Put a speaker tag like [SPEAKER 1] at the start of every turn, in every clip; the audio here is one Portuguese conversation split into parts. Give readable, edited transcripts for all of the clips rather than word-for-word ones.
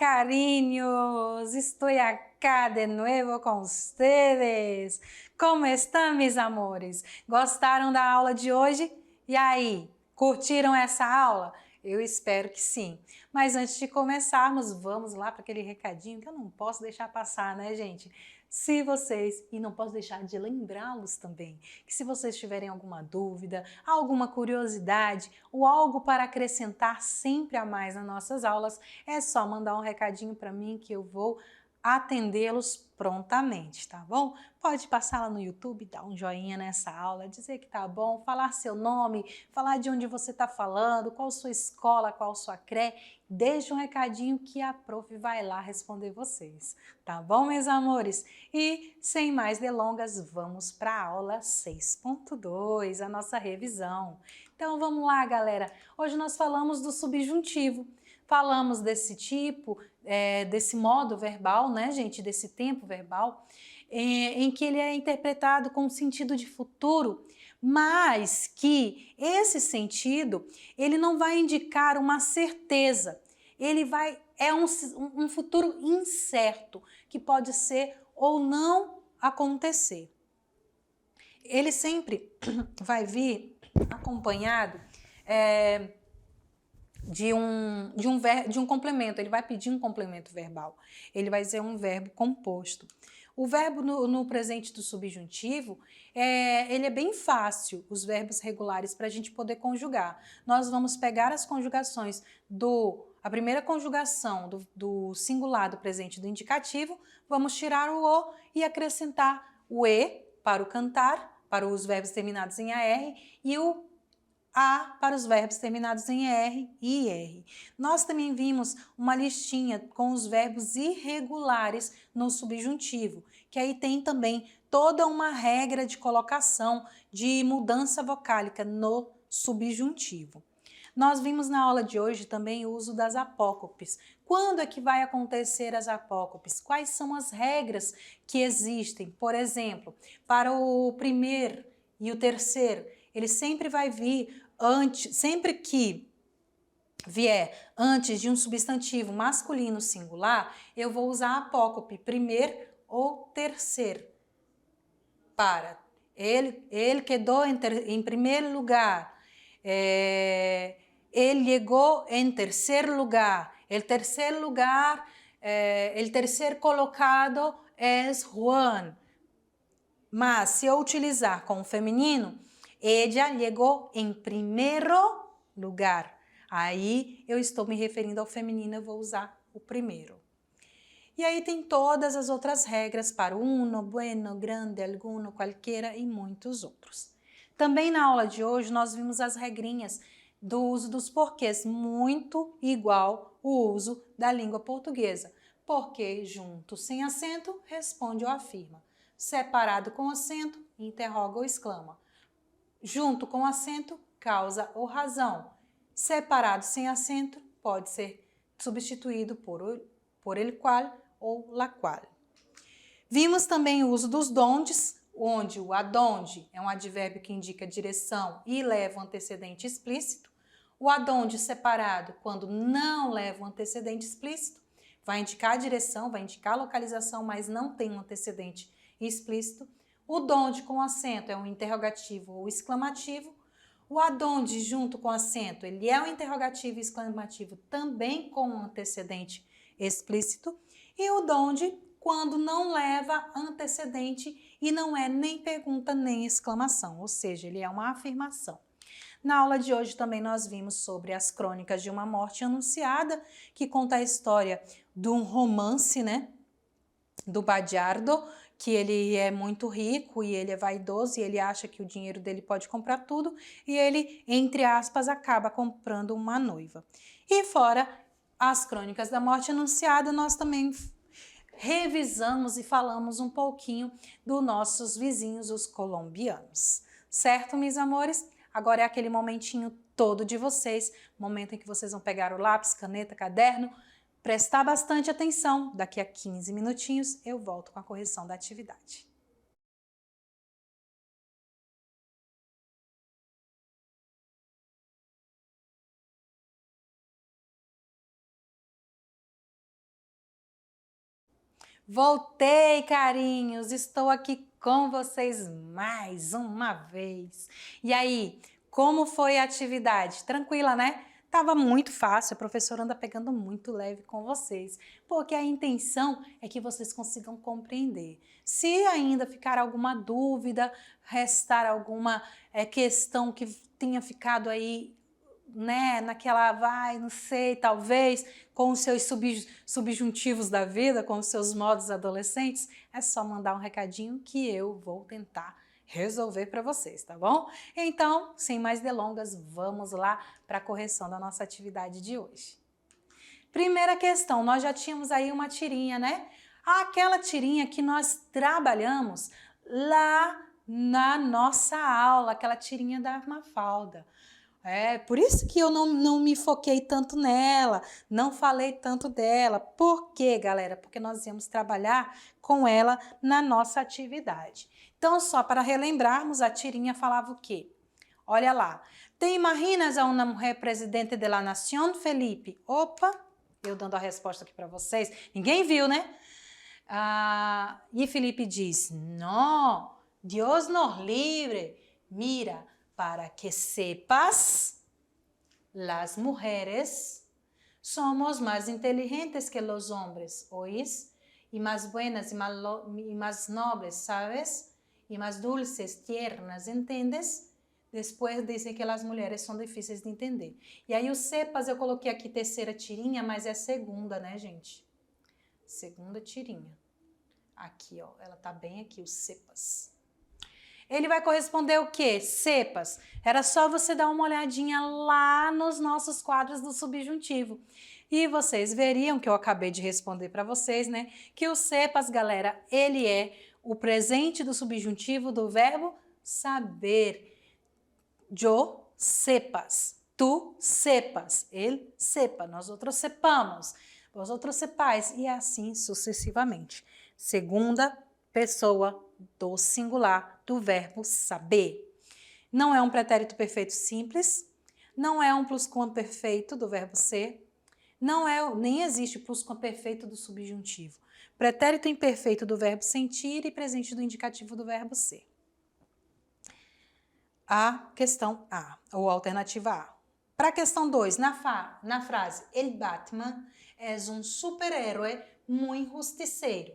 [SPEAKER 1] cariños, estoy acá de nuevo com ustedes. Como estão, meus amores? Gostaram da aula de hoje? E aí, curtiram essa aula? Eu espero que sim. Mas antes de começarmos, vamos lá para aquele recadinho que eu não posso deixar passar, né, gente? Se vocês, e não posso deixar de lembrá-los também, que se vocês tiverem alguma dúvida, alguma curiosidade ou algo para acrescentar sempre a mais nas nossas aulas, é só mandar um recadinho para mim que eu vou atendê-los prontamente, tá bom? Pode passar lá no YouTube, dar um joinha nessa aula, dizer que tá bom, falar seu nome, falar de onde você está falando, qual sua escola, qual sua CRE, deixa um recadinho que a prof vai lá responder vocês, tá bom, meus amores? E sem mais delongas, vamos para a aula 6.2, a nossa revisão. Então vamos lá, galera. Hoje nós falamos do subjuntivo. Falamos desse tipo, desse modo verbal, né, gente, desse tempo verbal, em que ele é interpretado com sentido de futuro, mas que esse sentido, ele não vai indicar uma certeza, é um futuro incerto, que pode ser ou não acontecer. Ele sempre vai vir acompanhado de um complemento, ele vai pedir um complemento verbal, ele vai ser um verbo composto. O verbo no presente do subjuntivo, ele é bem fácil, os verbos regulares, para a gente poder conjugar. Nós vamos pegar as conjugações a primeira conjugação do singular do presente do indicativo, vamos tirar o O e acrescentar o E para o cantar, para os verbos terminados em AR, e o A para os verbos terminados em ER e IR. Nós também vimos uma listinha com os verbos irregulares no subjuntivo, que aí tem também toda uma regra de colocação de mudança vocálica no subjuntivo. Nós vimos na aula de hoje também o uso das apócopes. Quando é que vai acontecer as apócopes? Quais são as regras que existem? Por exemplo, para o primeiro e o terceiro, ele sempre vai vir sempre que vier antes de um substantivo masculino singular, eu vou usar a apócope primeiro ou terceiro. Para ele quedou em primeiro lugar, ele chegou em terceiro lugar, el terceiro colocado é Juan. Mas se eu utilizar com o feminino, ella chegou em primeiro lugar. Aí eu estou me referindo ao feminino, eu vou usar o primeiro. E aí tem todas as outras regras para uno, bueno, grande, alguno, qualquer e muitos outros. Também na aula de hoje nós vimos as regrinhas do uso dos porquês, muito igual o uso da língua portuguesa. Porquê junto sem acento, responde ou afirma. Separado com acento, interroga ou exclama. Junto com acento, causa ou razão. Separado sem acento, pode ser substituído por el qual ou la qual. Vimos também o uso dos dondes, onde o adonde é um advérbio que indica direção e leva um antecedente explícito. O adonde separado, quando não leva um antecedente explícito, vai indicar a direção, vai indicar a localização, mas não tem um antecedente explícito. O donde com acento é um interrogativo ou exclamativo. O adonde junto com acento, ele é um interrogativo e exclamativo também com um antecedente explícito. E o donde quando não leva antecedente e não é nem pergunta nem exclamação, ou seja, ele é uma afirmação. Na aula de hoje também nós vimos sobre as crônicas de uma morte anunciada, que conta a história de um romance, né, do Badiardo, que ele é muito rico e ele é vaidoso e ele acha que o dinheiro dele pode comprar tudo e ele, entre aspas, acaba comprando uma noiva. E fora as crônicas da morte anunciada, nós também revisamos e falamos um pouquinho dos nossos vizinhos, os colombianos. Certo, meus amores? Agora é aquele momentinho todo de vocês, momento em que vocês vão pegar o lápis, caneta, caderno, prestar bastante atenção. Daqui a 15 minutinhos eu volto com a correção da atividade. Voltei, carinhos, estou aqui com vocês mais uma vez. E aí, como foi a atividade? Tranquila, né? Tava muito fácil, a professora anda pegando muito leve com vocês, porque a intenção é que vocês consigam compreender. Se ainda ficar alguma dúvida, restar alguma questão que tenha ficado aí, né, naquela não sei, talvez, com os seus subjuntivos da vida, com os seus modos adolescentes, é só mandar um recadinho que eu vou tentar resolver para vocês, tá bom? Então, sem mais delongas, vamos lá para a correção da nossa atividade de hoje. Primeira questão, nós já tínhamos aí uma tirinha, né? Aquela tirinha que nós trabalhamos lá na nossa aula, aquela tirinha da Mafalda. Por isso que eu não me foquei tanto nela, não falei tanto dela. Por quê, galera? Porque nós íamos trabalhar com ela na nossa atividade. Então, só para relembrarmos, a tirinha falava o quê? Olha lá. ¿Te imaginas a uma mulher presidente de la nación, Felipe? Opa, eu dando a resposta aqui para vocês. Ninguém viu, né? E Felipe diz, no, Dios nos libre. Mira, para que sepas, las mujeres somos más inteligentes que los hombres, ¿oís? Y más buenas y más nobles, ¿sabes? Y más dulces, tiernas, ¿entendes? Depois dizem que as mulheres são difíceis de entender. E aí o sepas eu coloquei aqui terceira tirinha, mas é segunda, né, gente? Segunda tirinha. Aqui, ó, ela tá bem aqui, o sepas. Ele vai corresponder o quê? Sepas. Era só você dar uma olhadinha lá nos nossos quadros do subjuntivo. E vocês veriam que eu acabei de responder para vocês, né? Que o sepas, galera, ele é o presente do subjuntivo do verbo saber. Yo sepas, tu sepas, ele sepa, nós outros sepamos, vós outros sepais, e assim sucessivamente. Segunda pessoa do singular do verbo saber. Não é um pretérito perfeito simples, não é um plusquamperfeito do verbo ser, nem existe plusquamperfeito do subjuntivo. Pretérito imperfeito do verbo sentir e presente do indicativo do verbo ser. A questão A, ou alternativa A. Para a questão 2, na frase, El Batman é um super-herói muito justiceiro.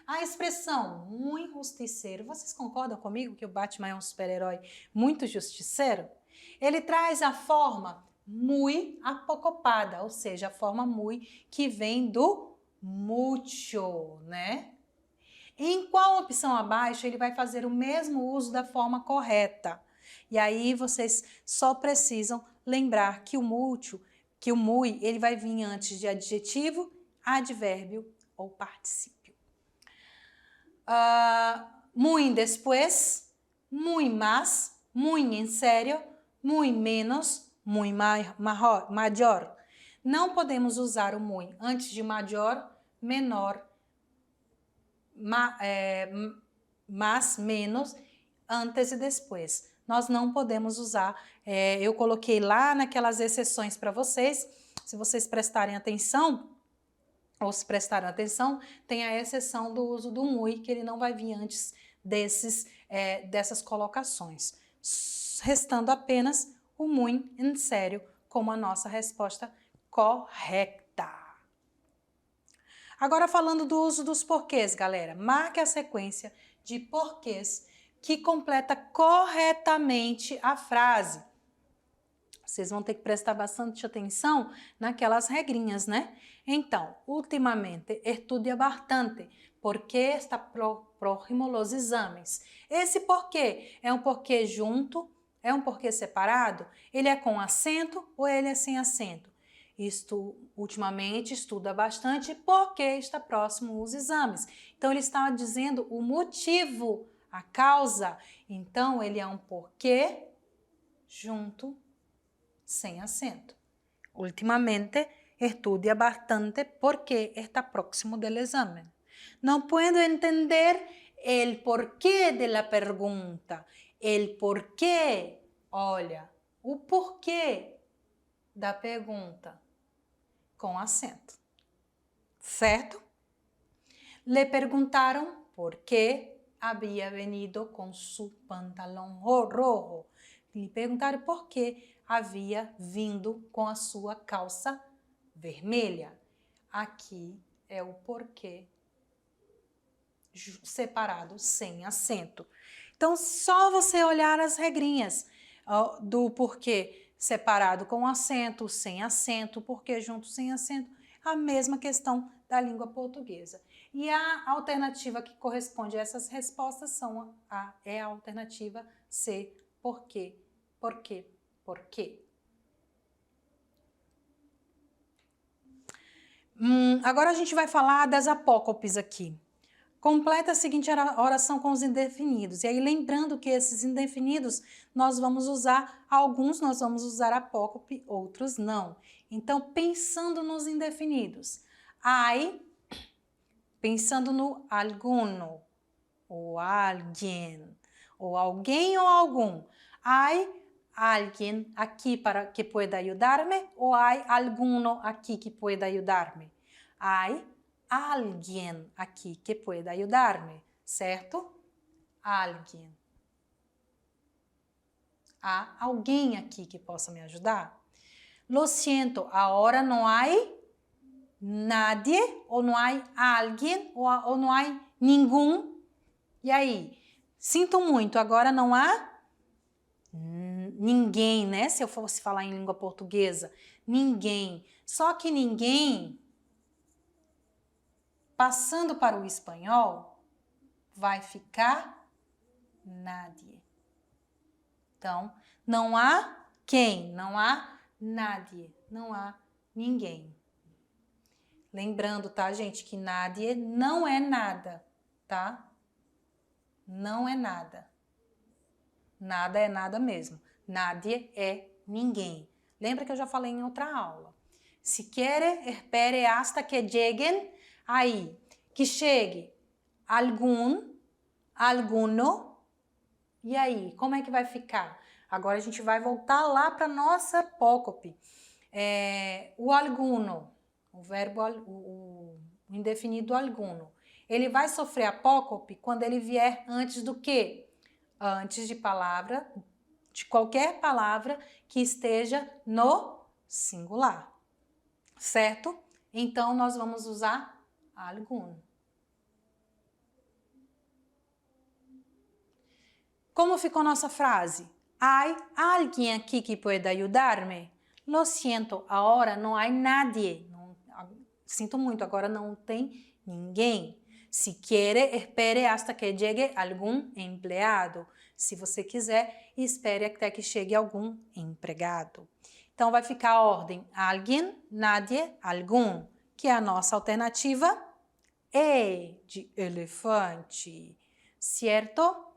[SPEAKER 1] A expressão muito justiceiro, vocês concordam comigo que o Batman é um super-herói muito justiceiro? Ele traz a forma muy apocopada, ou seja, a forma muy que vem do mucho, né? Em qual opção abaixo ele vai fazer o mesmo uso da forma correta? E aí vocês só precisam lembrar que o mútil, que o muy, ele vai vir antes de adjetivo, advérbio ou particípio. Muy después, muy más, muy en serio, muy menos, muy maior. Não podemos usar o muy antes de maior, menor, mais, menos, antes e depois. Nós não podemos usar, eu coloquei lá naquelas exceções para vocês, se vocês prestarem atenção, ou se prestaram atenção, tem a exceção do uso do muy, que ele não vai vir antes dessas colocações, restando apenas o muy em sério como a nossa resposta correta. Agora falando do uso dos porquês, galera, marque a sequência de porquês que completa corretamente a frase. Vocês vão ter que prestar bastante atenção naquelas regrinhas, né? Então, ultimamente estudia bastante, porque está próximo los exames. Esse porquê é um porquê junto, é um porquê separado? Ele é com acento ou ele é sem acento? Ultimamente estuda bastante porque está próximo os exames. Então, ele está dizendo o motivo, a causa. Então, ele é um porquê junto, sem acento. Ultimamente estudia bastante porque está próximo del examen. No puedo entender el porquê de la pergunta. El porquê, olha, o porquê da pergunta com acento. Certo? Le perguntaram por que havia venido com su pantalão rojo. Lhe perguntaram por que havia vindo com a sua calça vermelha. Aqui é o porquê separado sem acento. Então, só você olhar as regrinhas do porquê separado com acento, sem acento, porquê junto sem acento, a mesma questão da língua portuguesa. E a alternativa que corresponde a essas respostas é a alternativa C, porquê, porquê, porquê. Agora a gente vai falar das apócopes aqui. Completa a seguinte oração com os indefinidos. E aí, lembrando que esses indefinidos, nós vamos usar, alguns nós vamos usar apócope, outros não. Então, pensando nos indefinidos. Hay, pensando no alguno, ou alguien, ou alguém ou algum. Hay alguien aqui para que pueda ayudarme, ou hay alguno aqui que pueda ayudarme. Hay alguien aqui que pueda ayudarme, certo? Alguien. Há alguém aqui que possa me ajudar? Lo siento, ahora no hay nadie, ou não há alguém, ou não há nenhum. E aí? Sinto muito, agora não há ninguém, né? Se eu fosse falar em língua portuguesa, ninguém. Só que ninguém, passando para o espanhol, vai ficar nadie. Então, não há quem, não há nadie, não há ninguém. Lembrando, tá, gente, que nadie não é nada, tá? Não é nada. Nada é nada mesmo. Nadie é ninguém. Lembra que eu já falei em outra aula. Si quiere, espere hasta que lleguen aí. Que chegue algum, alguno. E aí, como é que vai ficar? Agora a gente vai voltar lá para nossa apócope. O alguno, o verbo, o indefinido alguno. Ele vai sofrer apócope quando ele vier antes do quê? Antes de palavra, de qualquer palavra que esteja no singular, certo? Então, nós vamos usar alguno. Como ficou nossa frase? Hay alguien aqui que pueda ayudarme? Lo siento, ahora no hay nadie. Sinto muito, agora não tem ninguém. Si quiere, espere hasta que llegue algum empleado. Se você quiser, espere até que chegue algum empregado. Então, vai ficar a ordem alguien, nadie, algum, que é a nossa alternativa E de elefante, certo?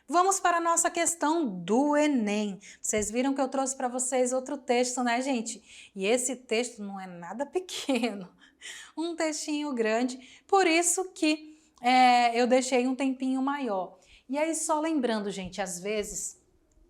[SPEAKER 1] Vamos para a nossa questão do Enem. Vocês viram que eu trouxe para vocês outro texto, né, gente? E esse texto não é nada pequeno. Um textinho grande, por isso que eu deixei um tempinho maior. E aí, só lembrando, gente, às vezes,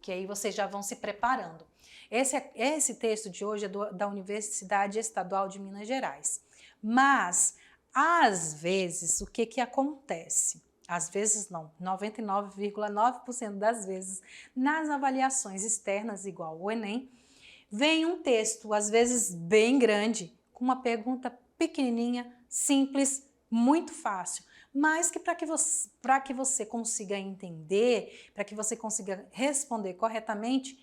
[SPEAKER 1] que aí vocês já vão se preparando. Esse texto de hoje é da Universidade Estadual de Minas Gerais. Mas, às vezes, o que acontece? Às vezes não, 99,9% das vezes, nas avaliações externas, igual o Enem, vem um texto, às vezes bem grande, com uma pergunta pequenininha, simples, muito fácil, mas que para que você consiga entender, para que você consiga responder corretamente,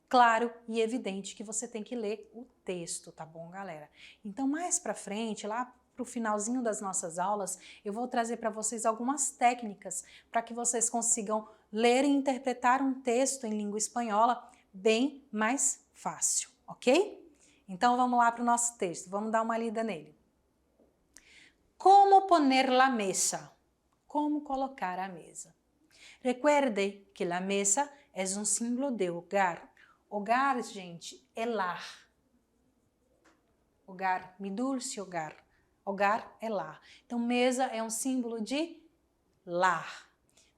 [SPEAKER 1] claro e evidente que você tem que ler o texto, tá bom, galera? Então, mais para frente, lá para o finalzinho das nossas aulas, eu vou trazer para vocês algumas técnicas para que vocês consigam ler e interpretar um texto em língua espanhola bem mais fácil, ok? Então, vamos lá para o nosso texto, vamos dar uma lida nele. Como poner la mesa? Como colocar a mesa? Recuerde que la mesa é um símbolo de hogar. Hogar, gente, é lar. Hogar, mi dulce hogar. Hogar é lar. Então, mesa é um símbolo de lar,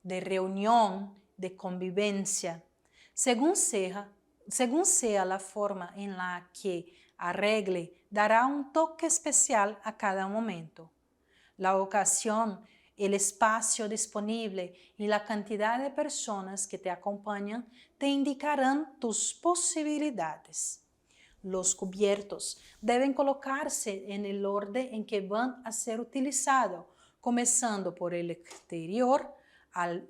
[SPEAKER 1] de reunião, de convivência. Según sea la forma en la que arregle, dará un toque especial a cada momento. La ocasión, el espacio disponible y la cantidad de personas que te acompañan te indicarán tus posibilidades. Los cubiertos deben colocarse en el orden en que van a ser utilizados, comenzando por el exterior,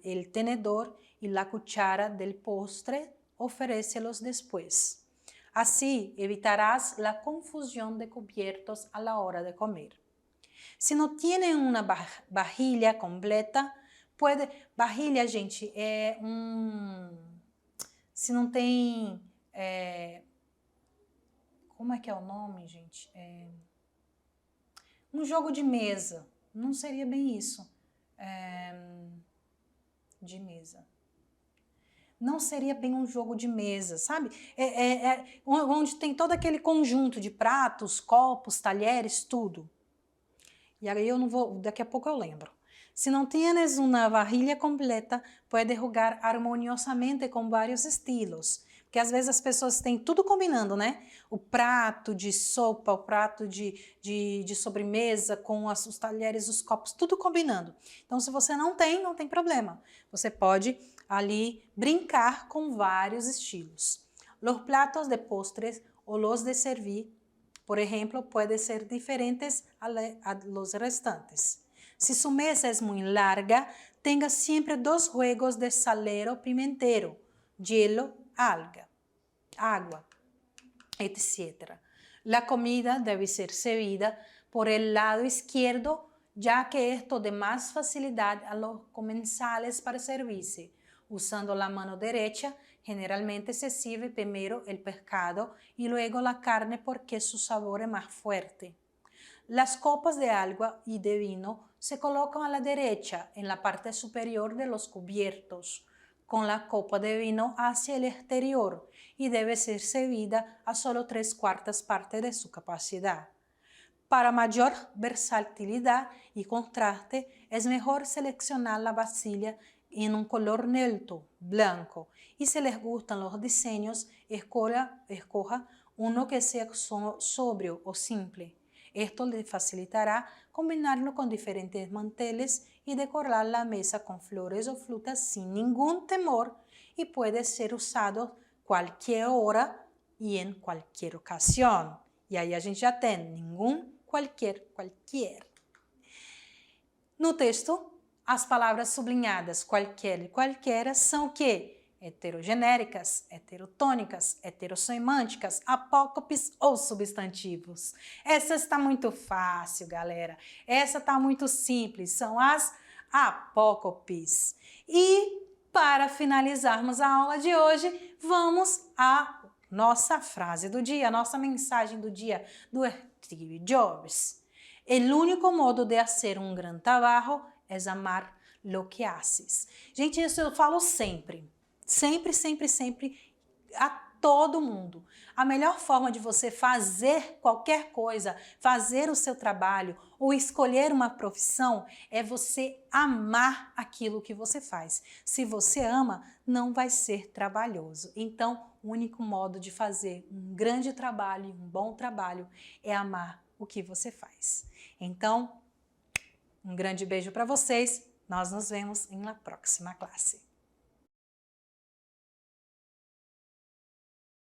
[SPEAKER 1] el tenedor y la cuchara del postre, ofrécelos después. Así evitarás la confusión de cubiertos a la hora de comer. Se não tienen uma varilha completa, varilha, gente, se não tem... como é que é o nome, gente? Um jogo de mesa. Não seria bem isso. De mesa. Não seria bem um jogo de mesa, sabe? Onde tem todo aquele conjunto de pratos, copos, talheres, tudo. E aí eu não vou, daqui a pouco eu lembro. Se não tienes uma varilha completa, pode jogar harmoniosamente com vários estilos. Porque às vezes as pessoas têm tudo combinando, né? O prato de sopa, o prato de sobremesa, com os talheres, os copos, tudo combinando. Então, se você não tem problema. Você pode ali brincar com vários estilos. Los platos de postres o los de servir, por ejemplo, pueden ser diferentes a los restantes. Si su mesa es muy larga, tenga siempre 2 juegos de salero pimentero, hielo, agua, etc. La comida debe ser servida por el lado izquierdo, ya que esto da más facilidad a los comensales para servirse. Usando la mano derecha, generalmente se sirve primero el pescado y luego la carne porque su sabor es más fuerte. Las copas de agua y de vino se colocan a la derecha, en la parte superior de los cubiertos, con la copa de vino hacia el exterior y debe ser servida a solo 3/4 partes de su capacidad. Para mayor versatilidad y contraste, es mejor seleccionar la vasija en un color neutro, blanco, y si les gustan los diseños, escoja uno que sea sobrio o simple. Esto le facilitará combinarlo con diferentes manteles y decorar la mesa con flores o frutas sin ningún temor y puede ser usado cualquier hora y en cualquier ocasión. E aí a gente já tem qualquer. No texto, as palavras sublinhadas qualquer e qualquer são o quê? Heterogenéricas, heterotônicas, heterossemânticas, apócopes ou substantivos. Essa está muito fácil, galera. Essa está muito simples, são as apócopes. E para finalizarmos a aula de hoje, vamos à nossa frase do dia, a nossa mensagem do dia do Steve Jobs. El único modo de hacer un gran trabajo es amar lo que haces. Gente, isso eu falo sempre. Sempre, a todo mundo. A melhor forma de você fazer qualquer coisa, fazer o seu trabalho ou escolher uma profissão é você amar aquilo que você faz. Se você ama, não vai ser trabalhoso. Então, o único modo de fazer um grande trabalho, um bom trabalho, é amar o que você faz. Então, um grande beijo para vocês. Nós nos vemos em uma próxima classe.